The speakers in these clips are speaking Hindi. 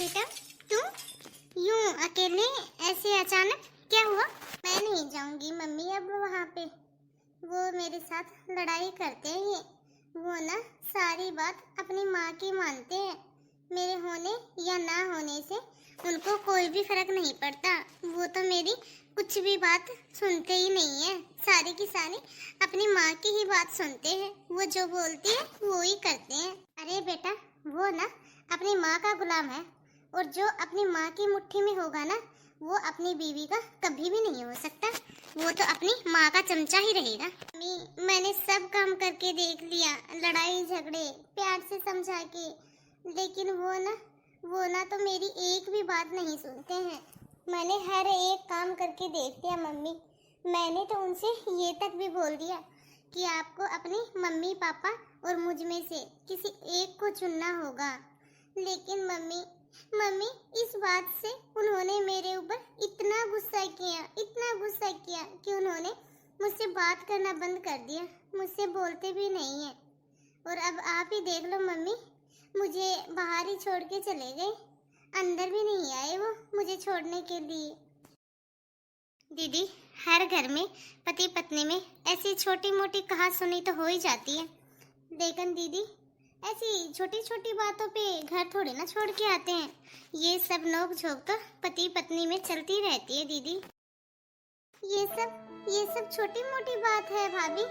बेटा तुम यूं अकेले ऐसे अचानक क्या हुआ? मैं नहीं जाऊंगी मम्मी अब वहाँ पे। वो मेरे साथ लड़ाई करते हैं ये। वो ना सारी बात अपनी माँ की मानते हैं। मेरे होने या ना होने से उनको कोई भी फर्क नहीं पड़ता। वो तो मेरी कुछ भी बात सुनते ही नहीं है। सारी की सारी अपनी माँ की ही बात सुनते हैं। वो जो बोलती है वो ही करते हैं। अरे बेटा वो ना अपनी माँ का गुलाम है, और जो अपनी माँ की मुट्ठी में होगा ना वो अपनी बीवी का कभी भी नहीं हो सकता। वो तो अपनी माँ का चमचा ही रहेगा। मैंने सब काम करके देख लिया, लड़ाई झगड़े प्यार से समझा के, लेकिन वो ना तो मेरी एक भी बात नहीं सुनते हैं। मैंने हर एक काम करके देख लिया मम्मी। मैंने तो उनसे ये तक भी बोल दिया कि आपको अपनी मम्मी पापा और मुझ में से किसी एक को चुनना होगा। लेकिन मम्मी इस बात से उन्होंने मेरे ऊपर इतना गुस्सा किया कि उन्होंने मुझसे बात करना बंद कर दिया। मुझसे बोलते भी नहीं है। और अब आप ही देख लो मम्मी, मुझे बाहर ही छोड़ के चले गए। अंदर भी नहीं आए वो मुझे छोड़ने के लिए। दीदी हर घर में पति पत्नी में ऐसी छोटी मोटी कहा सुनी तो हो ही जाती है, लेकिन दीदी ऐसी छोटी छोटी बातों पे घर थोड़ी ना छोड़ के आते हैं। ये सब नोक झोंक तो पति पत्नी में चलती रहती है दीदी। ये सब छोटी मोटी बात है भाभी।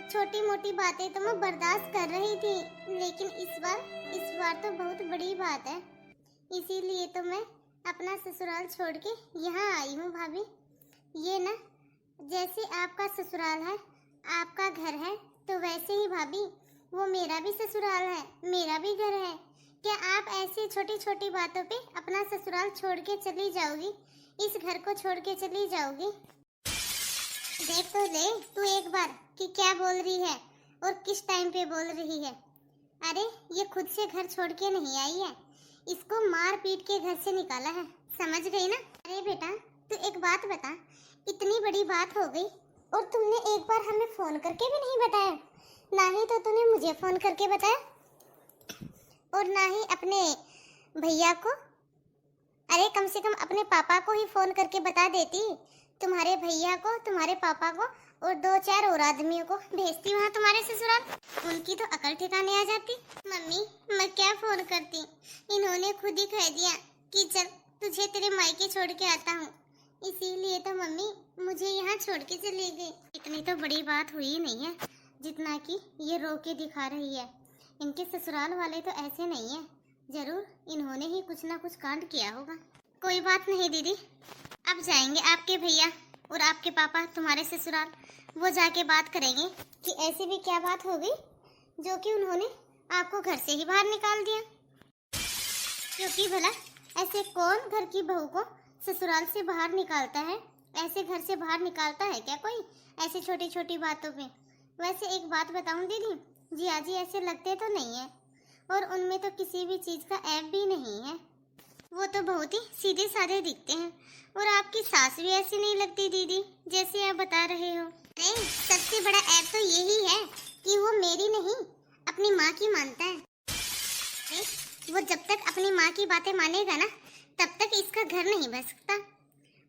छोटी मोटी बातें तो मैं बर्दाश्त कर रही थी, लेकिन इस बार तो बहुत बड़ी बात है। इसीलिए तो मैं अपना ससुराल छोड़ के यहाँ आई हूँ भाभी। ये ना जैसे आपका ससुराल है, आपका घर है, तो वैसे ही भाभी वो मेरा भी ससुराल है, मेरा भी घर है। क्या आप ऐसी छोटी छोटी बातों पे अपना ससुराल छोड़ के चली जाओगी? इस घर को छोड़ के चली जाओगी? देख तो ले तू एक बार कि क्या बोल रही है और किस टाइम पे बोल रही है। अरे ये खुद से घर छोड़ के नहीं आई है, इसको मार पीट के घर से निकाला है, समझ गई ना? अरे बेटा तू एक बात बता, इतनी बड़ी बात हो गई और तुमने एक बार हमें फोन करके भी नहीं बताया। ना ही तो तूने मुझे फोन करके बताया और ना ही अपने भैया को। अरे कम से कम अपने पापा को ही फोन करके बता देती। तुम्हारे भैया को, तुम्हारे पापा को और 2-4 और आदमियों को भेजती वहाँ तुम्हारे ससुराल। उनकी तो अकल ठिकाने आ जाती। मम्मी मैं क्या फोन करती, इन्होंने खुद ही कह दिया कि चल तुझे तेरे मायके छोड़ के आता हूँ। इसीलिए तो मम्मी मुझे यहाँ छोड़ के चली गई। इतनी तो बड़ी बात हुई नहीं है जितना कि ये रो के दिखा रही है। इनके ससुराल वाले तो ऐसे नहीं है, जरूर इन्होंने ही कुछ ना कुछ कांड किया होगा। कोई बात नहीं दीदी, अब जाएंगे आपके भैया और आपके पापा तुम्हारे ससुराल। वो जाके बात करेंगे कि ऐसी भी क्या बात हो गई जो कि उन्होंने आपको घर से ही बाहर निकाल दिया। क्योंकि भला ऐसे कौन घर की बहू को ससुराल से बाहर निकालता है? ऐसे घर से बाहर निकालता है क्या कोई ऐसी छोटी छोटी बातों पे? वैसे एक बात बताऊं दीदी, जिया जी ऐसे लगते तो नहीं है और उनमें तो किसी भी चीज का ऐब भी नहीं है। वो तो बहुत ही सीधे साधे दिखते हैं। और आपकी सास भी ऐसी नहीं लगती दीदी जैसे आप बता रहे हो। नहीं, सबसे बड़ा ऐब तो यही है कि वो मेरी नहीं अपनी माँ की मानता है। वो जब तक अपनी माँ की बातें मानेगा ना तब तक इसका घर नहीं बस सकता।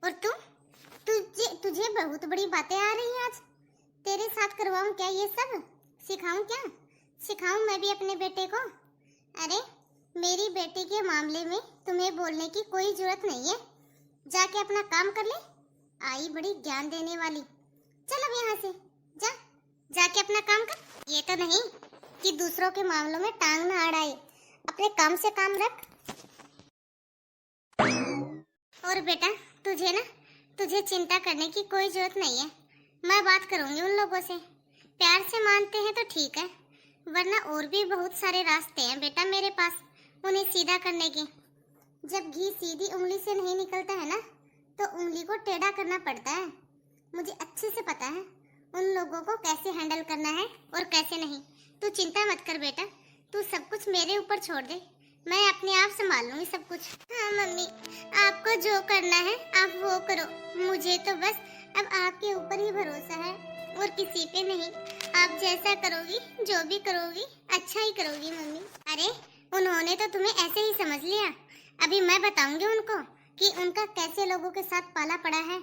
और तुझे बहुत बड़ी बातें आ रही हैं आज। तेरे साथ करवाऊं क्या ये सब? सिखाऊं क्या? सिखाऊं मैं भी अपने बेटे को? अरे मेरी बेटी के मामले में तुम्हें बोलने की कोई जरूरत नहीं है। जाके अपना काम कर ले। आई बड़ी ज्ञान देने वाली। चल अब यहाँ से जा, जाके अपना काम कर। ये तो नहीं कि दूसरों के मामलों में टांग ना अड़ाए, अपने काम से काम रख। और बेटा तुझे चिंता करने की कोई जरूरत नहीं है। मैं बात करूंगी उन लोगों से। प्यार से मानते हैं तो ठीक है, वरना और भी बहुत सारे रास्ते हैं बेटा मेरे पास उन्हें सीधा करने के। जब घी सीधी उंगली से नहीं निकलता है ना तो उंगली को टेढ़ा करना पड़ता है। मुझे अच्छे से पता है उन लोगों को कैसे हैंडल करना है और कैसे नहीं। तू चिंता मत कर बेटा, तू सब कुछ मेरे ऊपर छोड़ दे, मैं अपने आप संभाल लूंगी सब कुछ। हाँ मम्मी, आपको जो करना है आप वो करो, मुझे तो बस अब आपके ऊपर ही भरोसा है और किसी पे नहीं। आप जैसा करोगी, जो भी करोगी, अच्छा ही करोगी मम्मी। अरे उन्होंने तो तुम्हें ऐसे ही समझ लिया, अभी मैं बताऊंगी उनको कि उनका कैसे लोगों के साथ पाला पड़ा है।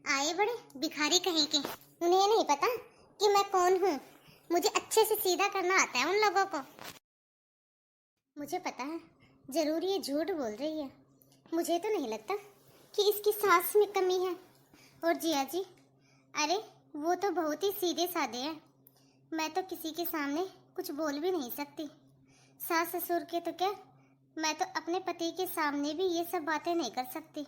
आए बड़े भिखारी कहीं के, उन्हें नहीं पता कि मैं कौन हूँ। मुझे अच्छे से सीधा करना आता है उन लोगों को। मुझे पता है जरूर ये झूठ बोल रही है। मुझे तो नहीं लगता कि इसकी सांस में कमी है। और जिया जी, अरे वो तो बहुत ही सीधे साधे हैं। मैं तो किसी के सामने कुछ बोल भी नहीं सकती। सास ससुर के तो क्या, मैं तो अपने पति के सामने भी ये सब बातें नहीं कर सकती,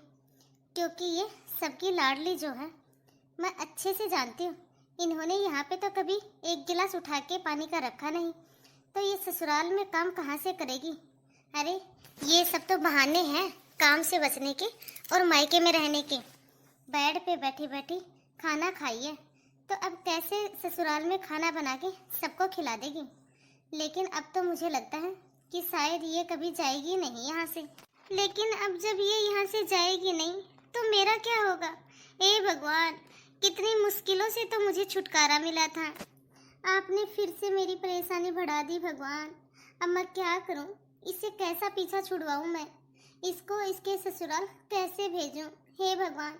क्योंकि ये सबकी लाडली जो है मैं अच्छे से जानती हूँ। इन्होंने यहाँ पे तो कभी एक गिलास उठा के पानी का रखा नहीं, तो ये ससुराल में काम कहाँ से करेगी। अरे ये सब तो बहाने हैं काम से बचने के और मायके में रहने के। बेड पे बैठी बैठी खाना खाई है, तो अब कैसे ससुराल में खाना बना के सबको खिला देगी। लेकिन अब तो मुझे लगता है कि शायद ये कभी जाएगी नहीं यहाँ से। लेकिन अब जब ये यहाँ से जाएगी नहीं तो मेरा क्या होगा। हे भगवान, कितनी मुश्किलों से तो मुझे छुटकारा मिला था, आपने फिर से मेरी परेशानी बढ़ा दी। भगवान, अब मैं क्या करूँ, इससे कैसा पीछा छुड़वाऊँ मैं, इसको इसके ससुराल कैसे भेजूँ। हे भगवान,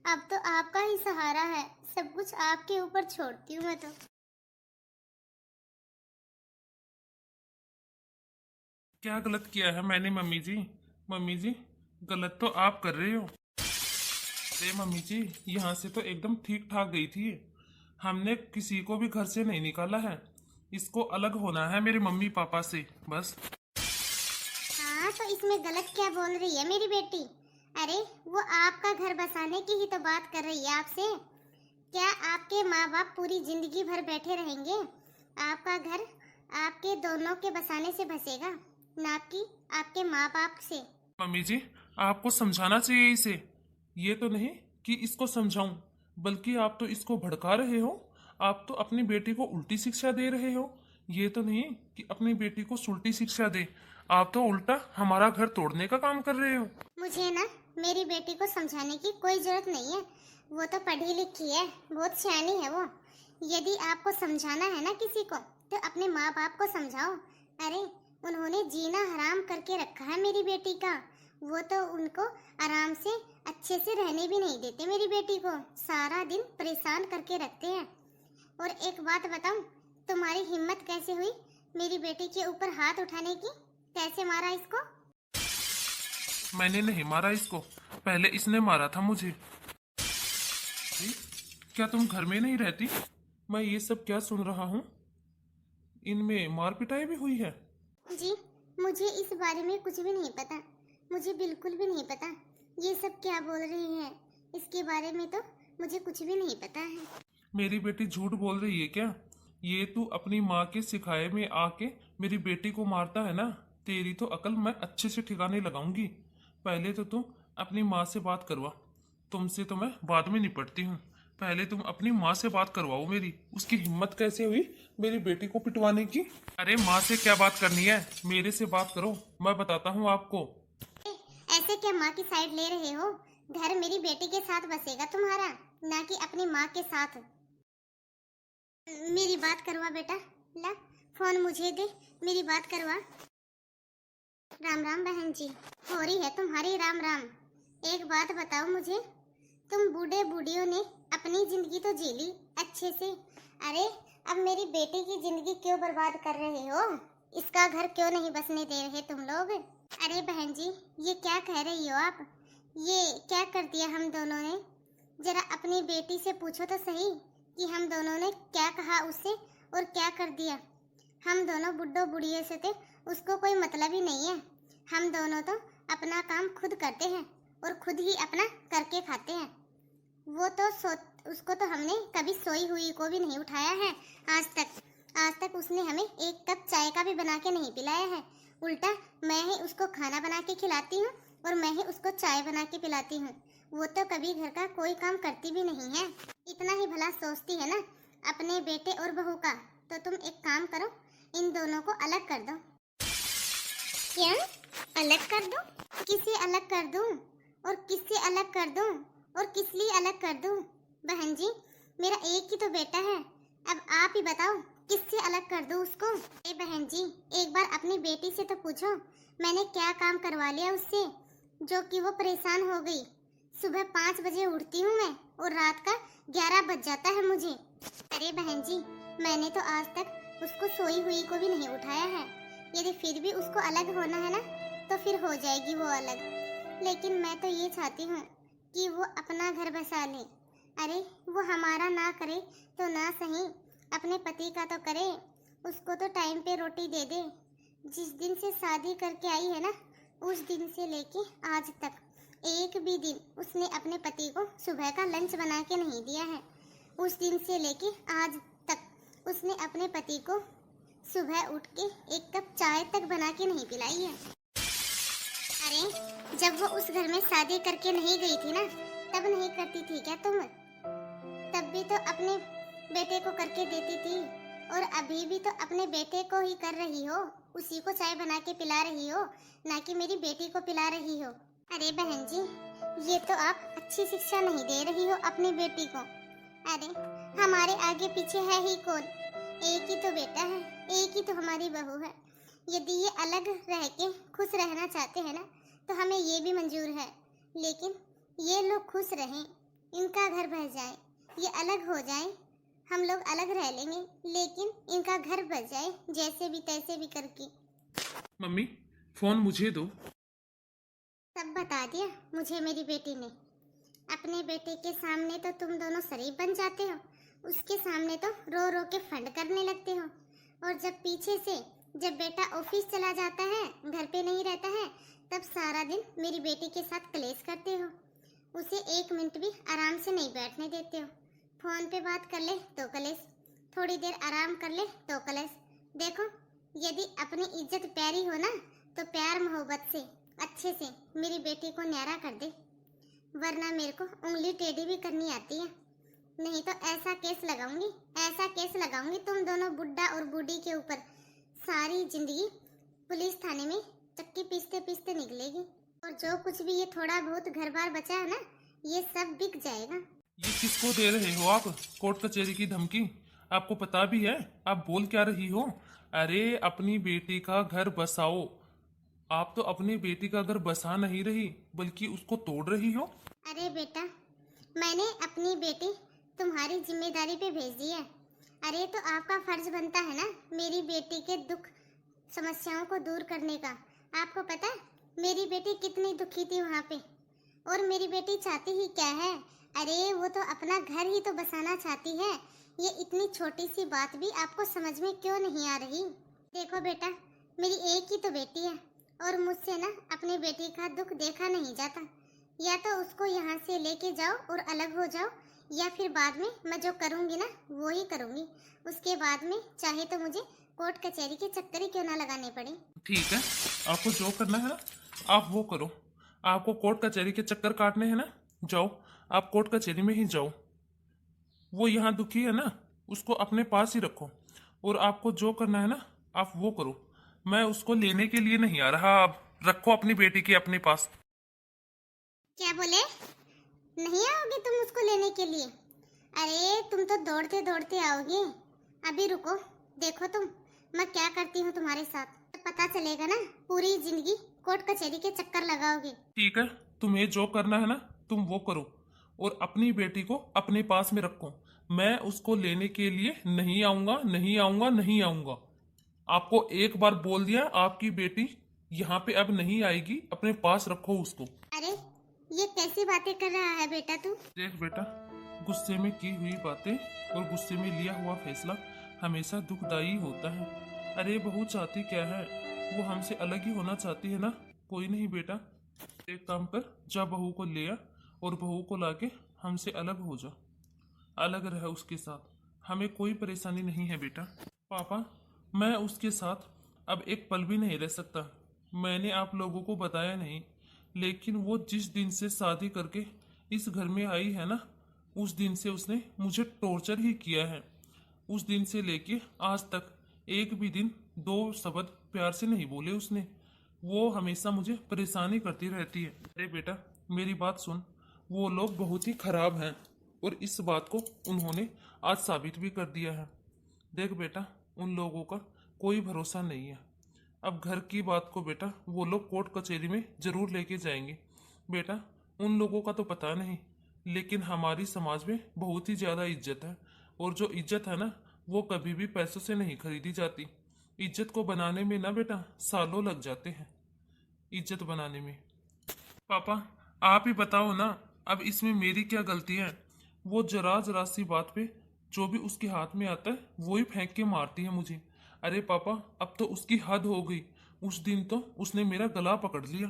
अब तो आपका ही सहारा है, सब कुछ आपके ऊपर छोड़ती हूँ मैं तो। क्या गलत किया है मैंने मम्मी जी? मम्मी जी, गलत तो आप कर रहे हो। अरे मम्मी जी, यहाँ से तो एकदम ठीक ठाक गई थी। हमने किसी को भी घर से नहीं निकाला है। इसको अलग होना है मेरे मम्मी पापा से, बस। हाँ, तो इसमें गलत क्या बोल रही है मेरी बेटी। अरे वो आपका घर बसाने की ही तो बात कर रही है आपसे। क्या आपके माँ बाप पूरी जिंदगी भर बैठे रहेंगे? आपका घर आपके दोनों के बसाने से बसेगा, ना कि आपके माँ बाप से। मम्मी जी, आपको समझाना चाहिए इसे। ये तो नहीं कि इसको समझाऊं, बल्कि आप तो इसको भड़का रहे हो। आप तो अपनी बेटी को उल्टी शिक्षा दे रहे हो। ये तो नहीं कि अपनी बेटी को सुलटी शिक्षा दे, आप तो उल्टा हमारा घर तोड़ने का काम कर रहे हो। मुझे ना मेरी बेटी को समझाने की कोई जरूरत नहीं है। वो तो पढ़ी लिखी है, बहुत सियानी है वो। यदि आपको समझाना है ना किसी को, तो अपने माँ बाप को समझाओ। अरे उन्होंने जीना हराम करके रखा है मेरी बेटी का। वो तो उनको आराम से अच्छे से रहने भी नहीं देते। मेरी बेटी को सारा दिन परेशान करके रखते हैं। और एक बात बताऊं, तुम्हारी हिम्मत कैसे हुई मेरी बेटी के ऊपर हाथ उठाने की? कैसे मारा इसको? मैंने नहीं मारा इसको, पहले इसने मारा था मुझे। जी, क्या तुम घर में नहीं रहती? मैं ये सब क्या सुन रहा हूँ? इनमें मार पिटाई भी हुई है? जी, मुझे इस बारे में कुछ भी नहीं पता। मुझे बिल्कुल भी नहीं पता ये सब क्या बोल रही हैं। इसके बारे में तो मुझे कुछ भी नहीं पता है। मेरी बेटी झूठ बोल रही है क्या? ये तू अपनी माँ के सिखाए में आके मेरी बेटी को मारता है ना? तेरी तो अकल मैं अच्छे से ठिकाने लगाऊंगी। पहले तो तू अपनी माँ से बात करवा। तुमसे तो मैं बाद में निपटती हूँ। पहले तुम अपनी माँ से बात करवाओ मेरी। उसकी हिम्मत कैसे हुई मेरी बेटी को पिटवाने की? अरे माँ से क्या बात करनी है, मेरे से बात करो, मैं बताता हूँ आपको। ऐसे क्या माँ की साइड ले रहे हो? घर मेरी बेटी के साथ बसेगा तुम्हारा, ना कि अपनी माँ के साथ। मेरी बात करवा बेटा, ला फोन मुझे दे, मेरी बात करवा। राम राम बहन जी, हो रही है तुम्हारी राम राम। एक बात बताओ मुझे, तुम बूढ़े बूढ़ियों ने अपनी जिंदगी तो जी ली अच्छे से। अरे अब मेरी बेटी की जिंदगी क्यों बर्बाद कर रहे हो? इसका घर क्यों नहीं बसने दे रहे तुम लोग? अरे बहन जी, ये क्या कह रही हो आप? ये क्या कर दिया हम दोनों ने? जरा अपनी बेटी से पूछो तो सही कि हम दोनों ने क्या कहा उससे और क्या कर दिया। हम दोनों बुड्ढों बुढ़ियों से थे, उसको कोई मतलब ही नहीं है। हम दोनों तो अपना काम खुद करते हैं और खुद ही अपना करके खाते हैं। वो तो उसको तो हमने कभी सोई हुई को भी नहीं उठाया है आज तक। आज तक उसने हमें एक कप चाय का भी बना के नहीं पिलाया है। उल्टा मैं ही उसको खाना बना के खिलाती हूँ और मैं ही उसको चाय बना के पिलाती हूँ। वो तो कभी घर का कोई काम करती भी नहीं है। इतना ही भला सोचती है ना अपने बेटे और बहू का। तो तुम एक काम करो, इन दोनों को अलग कर दो। क्या अलग कर दो? किसे अलग कर दूं और किससे अलग कर दूं और किस लिए अलग कर दूं? बहन जी, मेरा एक ही तो बेटा है, अब आप ही बताओ किससे अलग कर दूं उसको? ए बहन जी, एक बार अपनी बेटी से तो पूछो मैंने क्या काम करवा लिया उससे जो कि वो परेशान हो गई। सुबह 5 बजे उठती हूँ मैं और रात का 11 बज जाता है मुझे। अरे बहन जी, मैंने तो आज तक उसको सोई हुई को भी नहीं उठाया है। यदि फिर भी उसको अलग होना है ना तो फिर हो जाएगी वो अलग। लेकिन मैं तो ये चाहती हूँ कि वो अपना घर बसा ले। अरे वो हमारा ना करे तो ना सही, अपने पति का तो करे। उसको तो टाइम पे रोटी दे दे। जिस दिन से शादी करके आई है ना, उस दिन से लेके आज तक एक भी दिन उसने अपने पति को सुबह का लंच बना के नहीं दिया है। उस दिन से लेके आज तक उसने अपने पति को सुबह उठ के एक कप चाय तक बना के नहीं पिलाई है। अरे जब वो उस घर में शादी करके नहीं गई थी ना, तब नहीं करती थी क्या तुम? तब भी तो अपने बेटे को करके देती थी, और अभी भी तो अपने बेटे को ही कर रही हो। उसी को चाय बना के पिला रही हो, ना कि मेरी बेटी को पिला रही हो। अरे बहन जी, ये तो आप अच्छी शिक्षा नहीं दे रही हो अपनी बेटी को। अरे हमारे आगे पीछे है ही कौन? एक ही तो बेटा है, एक ही तो हमारी बहू है। यदि ये अलग रह के खुश रहना चाहते हैं ना, तो हमें ये भी मंजूर है। लेकिन ये लोग खुश रहें, इनका घर बह जाए, ये अलग हो जाए, हम लोग अलग रह लेंगे, लेकिन इनका घर बस जाए जैसे भी तैसे भी करके। मम्मी फोन मुझे दो। सब बता दिया मुझे मेरी बेटी ने। अपने बेटे के सामने तो तुम दोनों शरीफ बन जाते हो, उसके सामने तो रो रो के फंड करने लगते हो। और जब पीछे से जब बेटा ऑफिस चला जाता है, घर पे नहीं रहता है, तब सारा दिन मेरी बेटी के साथ क्लेश करते हो। उसे 1 मिनट भी आराम से नहीं बैठने देते हो। फोन पे बात कर ले तो कलेश, थोड़ी देर आराम कर ले तो कलेश। देखो, यदि अपनी इज्जत प्यारी हो ना, तो प्यार मोहब्बत से अच्छे से मेरी बेटी को न्यारा कर दे, वरना मेरे को उंगली टेढ़ी भी करनी आती है। नहीं तो ऐसा केस लगाऊंगी, ऐसा केस लगाऊंगी तुम दोनों बुड्ढा और बूढ़ी के ऊपर। सारी जिंदगी पुलिस थाने में चक्की पीसते पीसते निकलेगी, और जो कुछ भी ये थोड़ा बहुत घर बार बचा है ना, ये सब बिक जाएगा। ये किसको दे रहे हो आप कोर्ट कचहरी की धमकी? आपको पता भी है आप बोल क्या रही हो? अरे अपनी बेटी का घर बसाओ। आप तो अपनी बेटी का घर बसा नहीं रही, बल्कि उसको तोड़ रही हो। अरे बेटा, मैंने अपनी बेटी तुम्हारी जिम्मेदारी पे भेज दी है। अरे तो आपका फर्ज बनता है ना मेरी बेटी के दुख समस्याओं को दूर करने का। आपको पता है मेरी बेटी कितनी दुखी थी वहाँ पे, और मेरी बेटी चाहती ही क्या है? अरे वो तो अपना घर ही तो बसाना चाहती है। ये इतनी छोटी सी बात भी आपको समझ में क्यों नहीं आ रही? देखो बेटा, मेरी एक ही तो बेटी है, और मुझसे ना अपनी बेटी का दुख देखा नहीं जाता। या तो उसको यहाँ से लेके जाओ और अलग हो जाओ, या फिर बाद में मैं जो करूँगी ना वो ही करूँगी। उसके बाद में चाहे तो मुझे कोर्ट कचहरी के चक्कर ही क्यों ना लगाने पड़े। ठीक है, आपको जो करना है ना आप वो करो। आपको कोर्ट कचहरी के चक्कर काटने हैं ना, जाओ आप कोर्ट कचहरी में ही जाओ। वो यहाँ दुखी है ना, उसको अपने पास ही रखो, और आपको जो करना है ना आप वो करो। मैं उसको लेने के लिए नहीं आ रहा। आप रखो अपनी बेटी के अपने पास। क्या बोले? नहीं आओगे तुम उसको लेने के लिए? अरे तुम तो दौड़ते दौड़ते आओगे। अभी रुको, देखो तुम मैं क्या करती हूँ तुम्हारे साथ, तो पता चलेगा ना। पूरी जिंदगी कोर्ट कचहरी के चक्कर लगाओगे। ठीक है, तुम्हें जो करना है ना तुम वो करो, और अपनी बेटी को अपने पास में रखो। मैं उसको लेने के लिए नहीं आऊंगा, नहीं आऊंगा, नहीं आऊंगा। आपको एक बार बोल दिया, आपकी बेटी यहाँ पे अब नहीं आएगी। अपने पास रखो उसको। अरे ये कैसी बातें कर रहा है बेटा तू? देख बेटा, गुस्से में की हुई बातें और गुस्से में लिया हुआ फैसला हमेशा दुखदाई होता है। अरे बहू चाहती क्या है? वो हमसे अलग ही होना चाहती है ना। कोई नहीं बेटा, एक काम कर, जा बहू को ले आ, और बहू को लाके हमसे अलग हो जा, अलग रह उसके साथ। हमें कोई परेशानी नहीं है बेटा। पापा, मैं उसके साथ अब एक पल भी नहीं रह सकता। मैंने आप लोगों को बताया नहीं, लेकिन वो जिस दिन से शादी करके इस घर में आई है ना, उस दिन से उसने मुझे टॉर्चर ही किया है। उस दिन से लेके आज तक एक भी दिन 2 शब्द प्यार से नहीं बोले उसने। वो हमेशा मुझे परेशानी करती रहती है। अरे बेटा मेरी बात सुन, वो लोग बहुत ही खराब हैं, और इस बात को उन्होंने आज साबित भी कर दिया है। देख बेटा, उन लोगों का कोई भरोसा नहीं है। अब घर की बात को बेटा वो लोग कोर्ट कचहरी में जरूर लेके जाएंगे। बेटा उन लोगों का तो पता नहीं, लेकिन हमारी समाज में बहुत ही ज़्यादा इज्जत है, और जो इज्जत है ना वो कभी भी पैसों से नहीं खरीदी जाती। इज्जत को बनाने में ना बेटा सालों लग जाते हैं, इज्जत बनाने में। पापा आप ही बताओ ना, अब इसमें मेरी क्या गलती है? वो जरा जरा सी बात पे जो भी उसके हाथ में आता है वो ही फेंक के मारती है मुझे। अरे पापा अब तो उसकी हद हो गई, उस दिन तो उसने मेरा गला पकड़ लिया।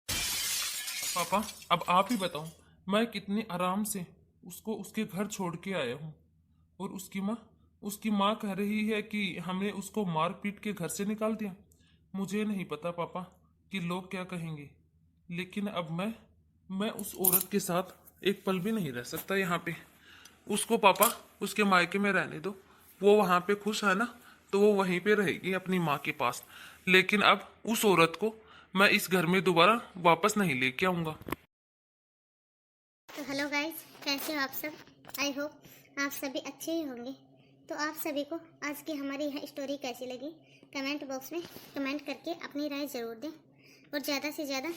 पापा अब आप ही बताओ, मैं कितने आराम से उसको उसके घर छोड़ के आया हूँ, और उसकी माँ कह रही है कि हमने उसको मार पीट के घर से निकाल दिया। मुझे नहीं पता पापा कि लोग क्या कहेंगे, लेकिन अब मैं उस औरत के साथ एक पल भी नहीं रह सकता यहाँ पे। उसको पापा उसके मायके में रहने दो, वो वहाँ पे खुश है ना तो वो वहीं पे रहेगी अपनी माँ के पास, लेकिन अब उस औरत को मैं इस घर में दोबारा वापस नहीं लेके आऊँगा। तो हेलो गाइस, कैसे हो आप सब? आई होप आप सभी अच्छे ही होंगे। तो आप सभी को आज की हमारी यह स्टोरी कैसी लगी कमेंट बॉक्स में कमेंट करके अपनी राय ज़रूर दें, और ज़्यादा से ज़्यादा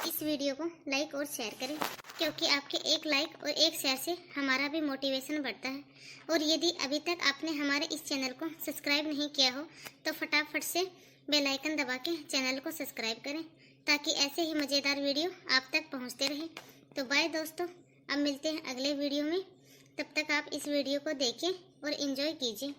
इस वीडियो को लाइक और शेयर करें, क्योंकि आपके एक लाइक और एक शेयर से हमारा भी मोटिवेशन बढ़ता है। और यदि अभी तक आपने हमारे इस चैनल को सब्सक्राइब नहीं किया हो तो फटाफट से बेल आइकन दबा के चैनल को सब्सक्राइब करें, ताकि ऐसे ही मज़ेदार वीडियो आप तक पहुंचते रहे। तो बाय दोस्तों, अब मिलते हैं अगले वीडियो में। तब तक आप इस वीडियो को देखें और एंजॉय कीजिए।